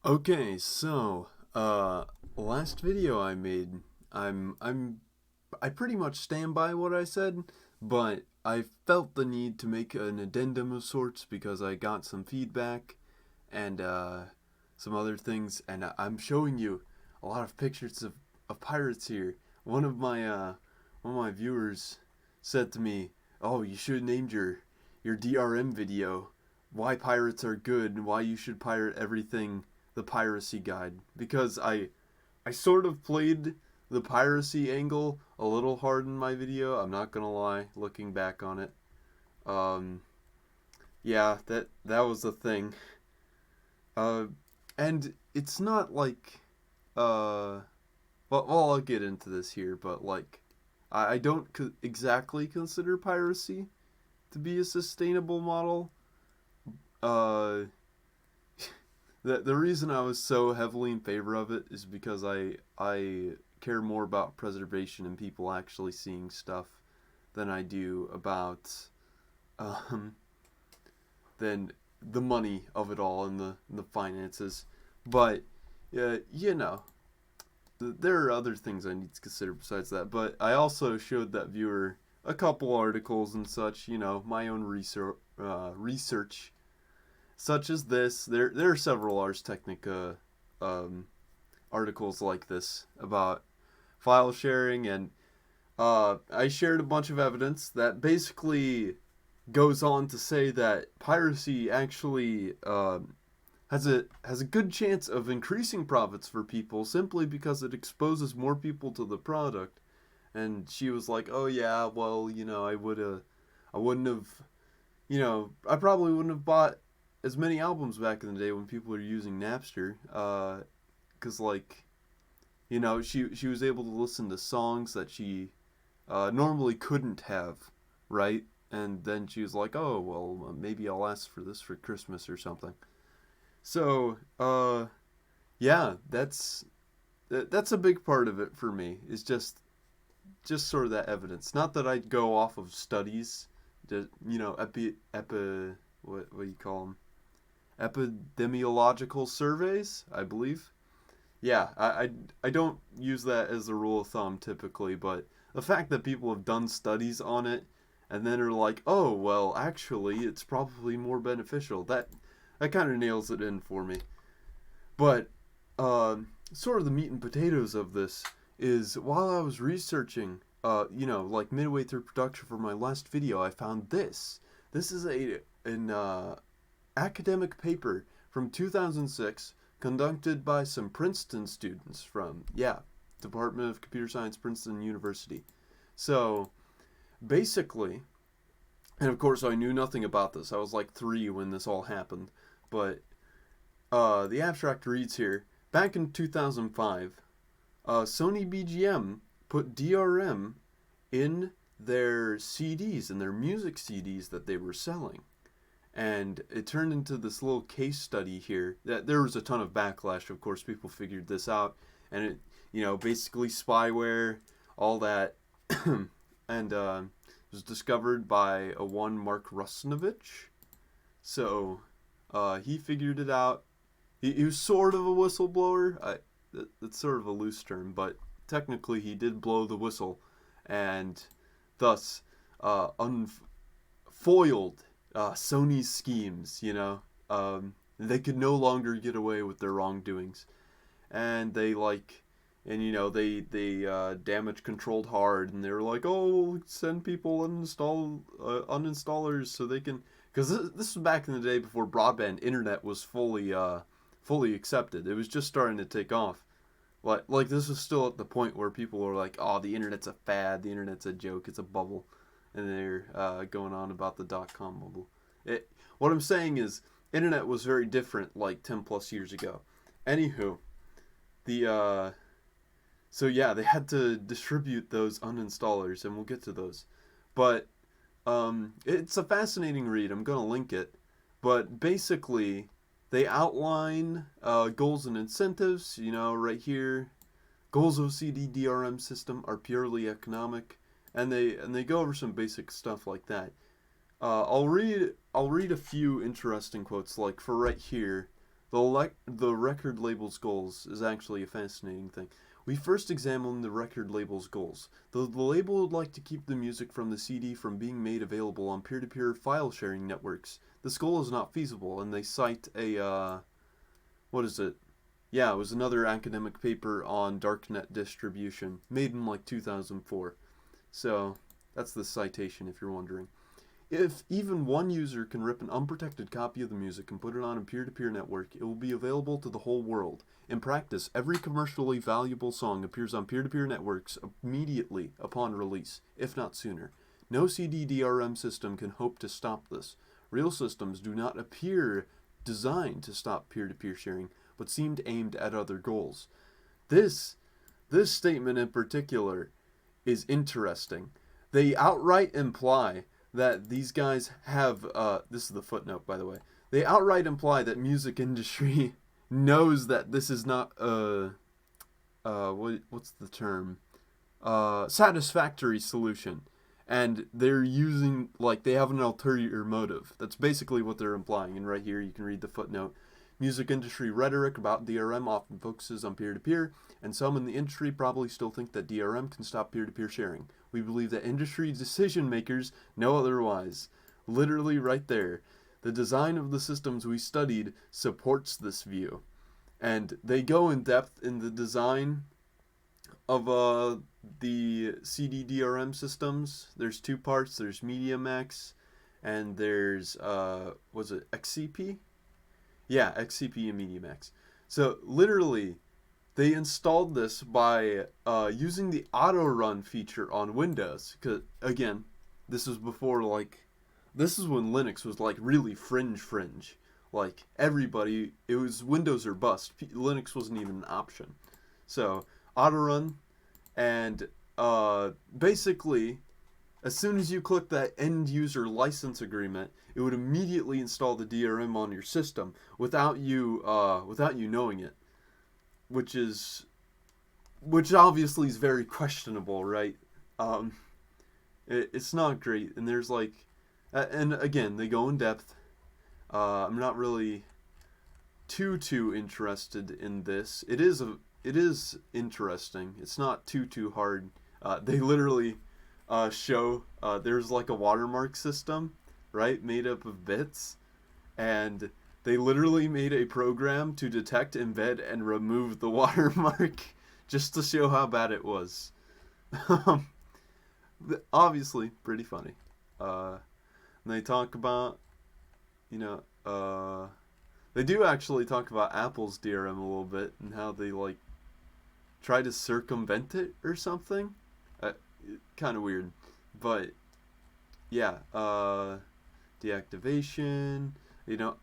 Okay, so last video I made, I pretty much stand by what I said, but I felt the need to make an addendum of sorts because I got some feedback and some other things, and I'm showing you a lot of pictures of pirates here. One of my viewers said to me, "Oh, you should have named your DRM video why pirates are good and why you should pirate everything, the piracy guide," because I sort of played the piracy angle a little hard in my video. I'm not gonna lie, looking back on it. Um, yeah, that was the thing. Uh, and it's not like well, I'll get into this here, but like I don't exactly consider piracy to be a sustainable model. Uh, the reason I was so heavily in favor of it is because I care more about preservation and people actually seeing stuff than I do about um than the money of it all and the finances. But you know, there are other things I need to consider besides that. But I also showed that viewer a couple articles and such. You know, my own research such as this. There are several Ars Technica um, articles like this about file sharing, and I shared a bunch of evidence that basically goes on to say that piracy actually has a good chance of increasing profits for people simply because it exposes more people to the product. And she was like, "Oh yeah, well, I wouldn't have, I probably wouldn't have bought as many albums back in the day when people were using Napster, because like, she was able to listen to songs that she normally couldn't have, right?" And then she was like, "Oh well, maybe I'll ask for this for Christmas or something." So, yeah, that's a big part of it for me. Is just sort of that evidence. Not that I'd go off of studies, what do you call them? Epidemiological surveys, I believe. Yeah, I don't use that as a rule of thumb typically, but the fact that people have done studies on it and then are like, "Oh, well, actually, it's probably more beneficial." That kind of nails it in for me. But sort of the meat and potatoes of this is while I was researching, like midway through production for my last video, I found this. This is an academic paper from 2006 conducted by some Princeton students from, yeah, Department of Computer Science, Princeton University. So basically, and of course I knew nothing about this. I was like 3 when this all happened. But the abstract reads here, back in 2005, Sony BGM put DRM in their CDs, in their music CDs that they were selling. And it turned into this little case study here. That there was a ton of backlash. Of course, people figured this out, and it, basically spyware, all that, and it was discovered by a one Mark Rusnovich. So he figured it out. He was sort of a whistleblower. That's sort of a loose term, but technically he did blow the whistle, and thus unfoiled Sony's schemes. They could no longer get away with their wrongdoings, and they damage controlled hard, and they were like, "Oh, send people uninstallers so they can." Because this was back in the day before broadband internet was fully accepted. It was just starting to take off. Like this was still at the point where people were like, "Oh, the internet's a fad. The internet's a joke. It's a bubble," and they're going on about the .com bubble. What I'm saying is, internet was very different like 10 plus years ago. Anywho, the so yeah, they had to distribute those uninstallers, and we'll get to those. But it's a fascinating read. I'm gonna link it. But basically, they outline goals and incentives. Right here, goals of Cd DRM system are purely economic, and they go over some basic stuff like that. I'll read a few interesting quotes. Like for right here, The record label's goals is actually a fascinating thing. We first examined the record label's goals. The label would like to keep the music from the CD from being made available on peer-to-peer file sharing networks. This goal is not feasible, and they cite a, what is it? Yeah, it was another academic paper on darknet distribution, made in like 2004. So, that's the citation if you're wondering. If even one user can rip an unprotected copy of the music and put it on a peer-to-peer network, it will be available to the whole world. In practice, every commercially valuable song appears on peer-to-peer networks immediately upon release, if not sooner. No CD DRM system can hope to stop this. Real systems do not appear designed to stop peer-to-peer sharing, but seemed aimed at other goals. This statement in particular is interesting. They outright imply that these guys have, this is the footnote, by the way. They outright imply that music industry knows that this is not what's the term? Satisfactory solution. And they're using, like, they have an ulterior motive. That's basically what they're implying. And right here you can read the footnote. Music industry rhetoric about DRM often focuses on peer-to-peer, and some in the industry probably still think that DRM can stop peer-to-peer sharing. We believe that industry decision makers know otherwise. Literally right there. The design of the systems we studied supports this view. And they go in depth in the design of the CD DRM systems. There's two parts. There's MediaMax and there's, was it XCP? Yeah, XCP and MediaMax. So literally, they installed this by using the Autorun feature on Windows. Because again, this was before, like, this is when Linux was like really fringe. Like everybody, it was Windows or bust. Linux wasn't even an option. So Autorun, and basically, as soon as you click that end user license agreement, it would immediately install the DRM on your system without you knowing it, which obviously is very questionable, right? It's not great, and there's like, and again they go in depth. I'm not really too interested in this. It is interesting. It's not too hard. They literally show there's like a watermark system, right, made up of bits, and they literally made a program to detect, embed, and remove the watermark just to show how bad it was. Obviously, pretty funny. And they talk about, they do actually talk about Apple's DRM a little bit and how they like try to circumvent it or something. Kind of weird, but yeah. Deactivation.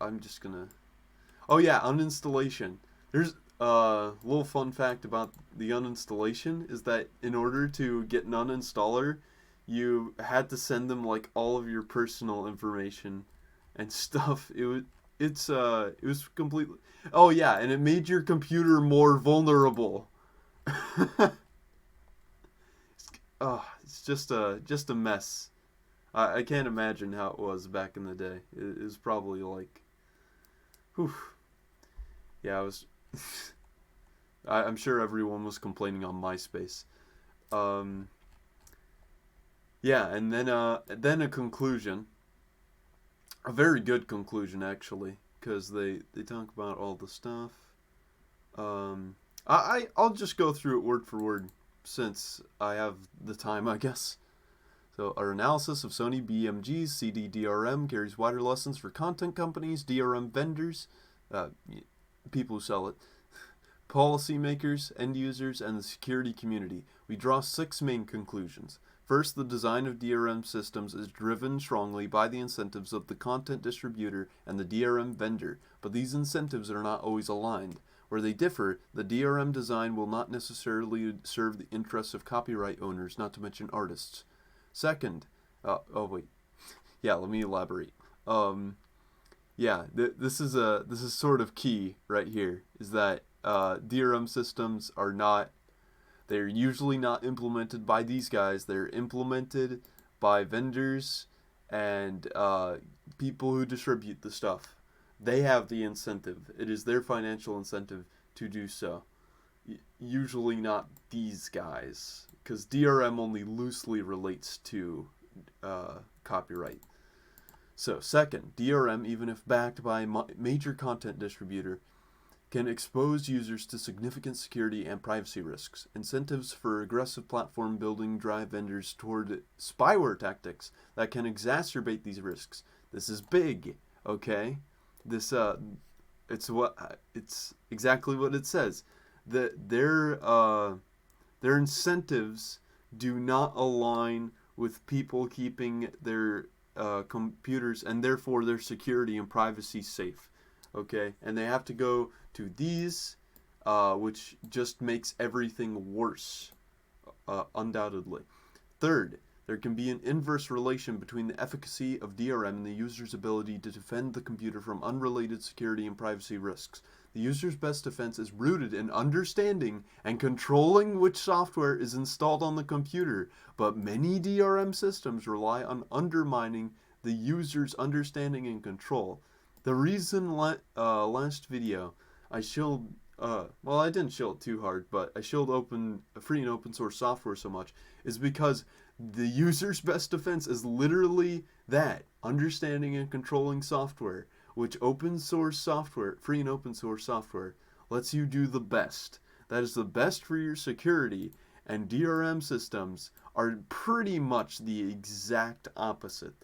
I'm just gonna. Oh yeah, uninstallation. There's a little fun fact about the uninstallation is that in order to get an uninstaller, you had to send them like all of your personal information and stuff. It was completely. Oh yeah, and it made your computer more vulnerable. It's just a mess. I can't imagine how it was back in the day. It was probably like, whew. Yeah, I was. I'm sure everyone was complaining on MySpace. Yeah, and then a conclusion. A very good conclusion, actually, because they talk about all the stuff. I'll just go through it word for word since I have the time, I guess. So our analysis of Sony BMG's CD DRM carries wider lessons for content companies, DRM vendors, people who sell it, policymakers, end users, and the security community. We draw 6 main conclusions. First, the design of DRM systems is driven strongly by the incentives of the content distributor and the DRM vendor, but these incentives are not always aligned. Where they differ, the DRM design will not necessarily serve the interests of copyright owners, not to mention artists. Second, let me elaborate. This is sort of key right here, is that DRM systems they're usually not implemented by these guys. They're implemented by vendors and people who distribute the stuff. they have the incentive. It is their financial incentive to do so. Usually not these guys, because DRM only loosely relates to copyright. So, second, DRM, even if backed by a major content distributor, can expose users to significant security and privacy risks. Incentives for aggressive platform building drive vendors toward spyware tactics that can exacerbate these risks. This is big, okay? This it's exactly what it says. That their incentives do not align with people keeping their computers and therefore their security and privacy safe. Okay, and they have to go to these, which just makes everything worse, undoubtedly. Third, there can be an inverse relation between the efficacy of DRM and the user's ability to defend the computer from unrelated security and privacy risks. The user's best defense is rooted in understanding and controlling which software is installed on the computer, but many DRM systems rely on undermining the user's understanding and control. The reason last video I showed, well, I didn't show it too hard, but I showed free and open source software so much is because the user's best defense is literally that, understanding and controlling software, which open source software, free and open source software, lets you do the best. That is the best for your security, and DRM systems are pretty much the exact opposite.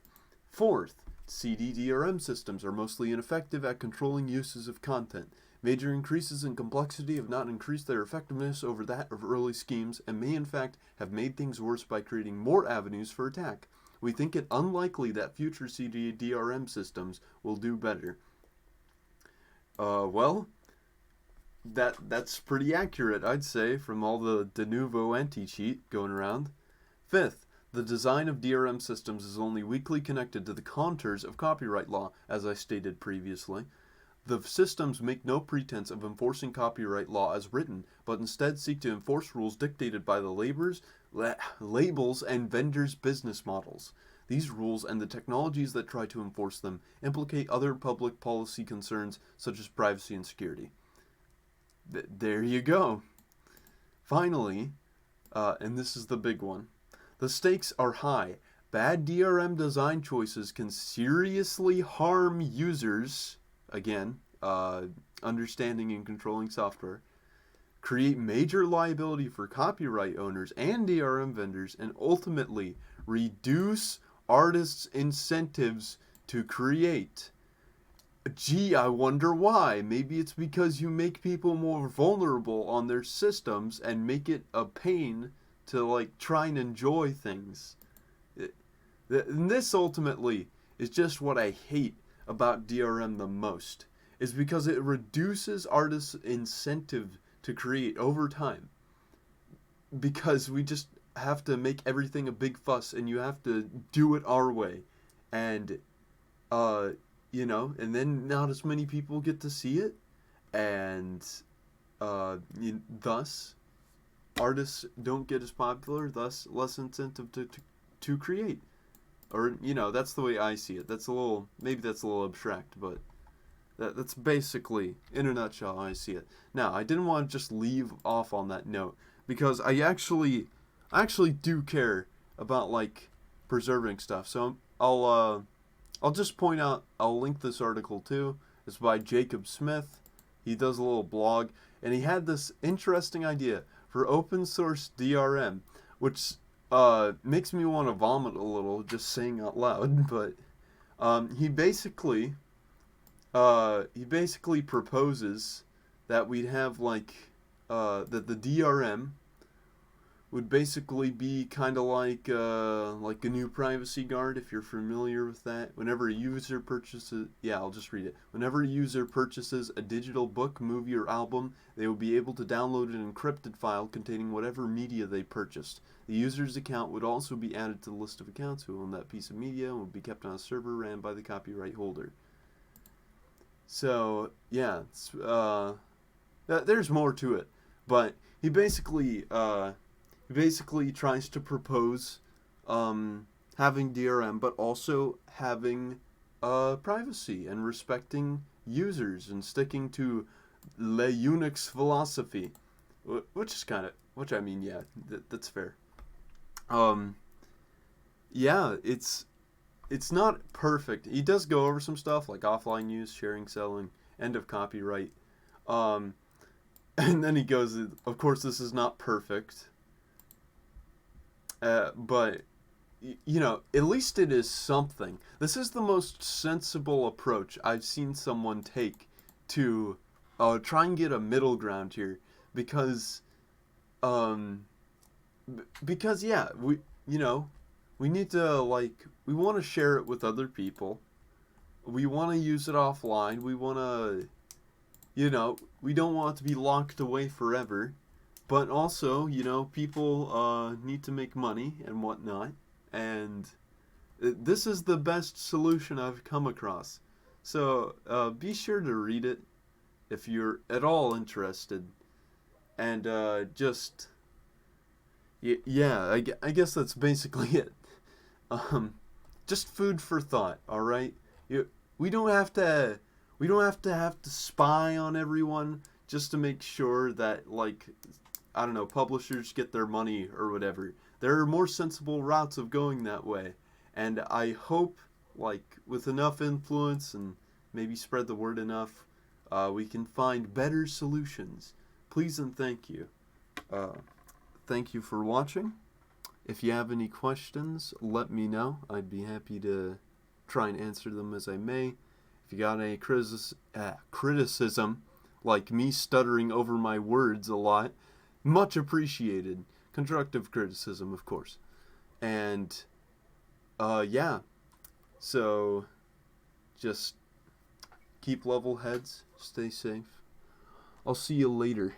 Fourth, CD-DRM systems are mostly ineffective at controlling uses of content. Major increases in complexity have not increased their effectiveness over that of early schemes and may in fact have made things worse by creating more avenues for attack. We think it unlikely that future CD-DRM systems will do better. Well, that's pretty accurate, I'd say, from all the de novo anti-cheat going around. Fifth, the design of DRM systems is only weakly connected to the contours of copyright law, as I stated previously. The systems make no pretense of enforcing copyright law as written, but instead seek to enforce rules dictated by the labels and vendors' business models. These rules and the technologies that try to enforce them implicate other public policy concerns such as privacy and security. There you go. Finally, and this is the big one, the stakes are high. Bad DRM design choices can seriously harm users, again, understanding and controlling software, create major liability for copyright owners and DRM vendors, and ultimately reduce artists' incentives to create. Gee, I wonder why. Maybe it's because you make people more vulnerable on their systems and make it a pain to like try and enjoy things. And this ultimately is just what I hate about DRM the most, is because it reduces artists' incentive to create over time. Because we just have to make everything a big fuss and you have to do it our way. And, and then not as many people get to see it. And, thus, artists don't get as popular, thus less incentive to create. Or, that's the way I see it. Maybe that's a little abstract, but that's basically, in a nutshell, how I see it. Now, I didn't want to just leave off on that note, because I actually do care about, like, preserving stuff. So I'll just point out, I'll link this article too. It's by Jacob Smith. He does a little blog, and he had this interesting idea for open source DRM, which makes me want to vomit a little just saying out loud. But he basically proposes that we'd have that the DRM would basically be kind of like a new privacy guard, if you're familiar with that. Whenever a user purchases, I'll just read it. Whenever a user purchases a digital book, movie, or album, they will be able to download an encrypted file containing whatever media they purchased. The user's account would also be added to the list of accounts who own that piece of media and would be kept on a server ran by the copyright holder. So, there's more to it. But he basically tries to propose having DRM, but also having privacy and respecting users and sticking to Le Unix philosophy, which I mean, yeah, that's fair. Yeah, it's not perfect. He does go over some stuff like offline use, sharing, selling, end of copyright. Um, and then he goes, of course, this is not perfect, but at least it is something. This is the most sensible approach I've seen someone take to try and get a middle ground here, because um, yeah, we need to, like, we want to share it with other people. We want to use it offline. We want to, we don't want it to be locked away forever. But also, people need to make money and whatnot. And this is the best solution I've come across. So be sure to read it if you're at all interested. And yeah, I guess that's basically it. Um, just food for thought, all right? We don't have to have to spy on everyone just to make sure that, like, I don't know, publishers get their money or whatever. There are more sensible routes of going that way. And I hope, like, with enough influence and maybe spread the word enough, we can find better solutions. Please and thank you. Thank you for watching. If you have any questions, let me know. I'd be happy to try and answer them as I may. If you got any criticism, like me stuttering over my words a lot, much appreciated. Constructive criticism, of course. And, yeah. So, just keep level heads, stay safe. I'll see you later.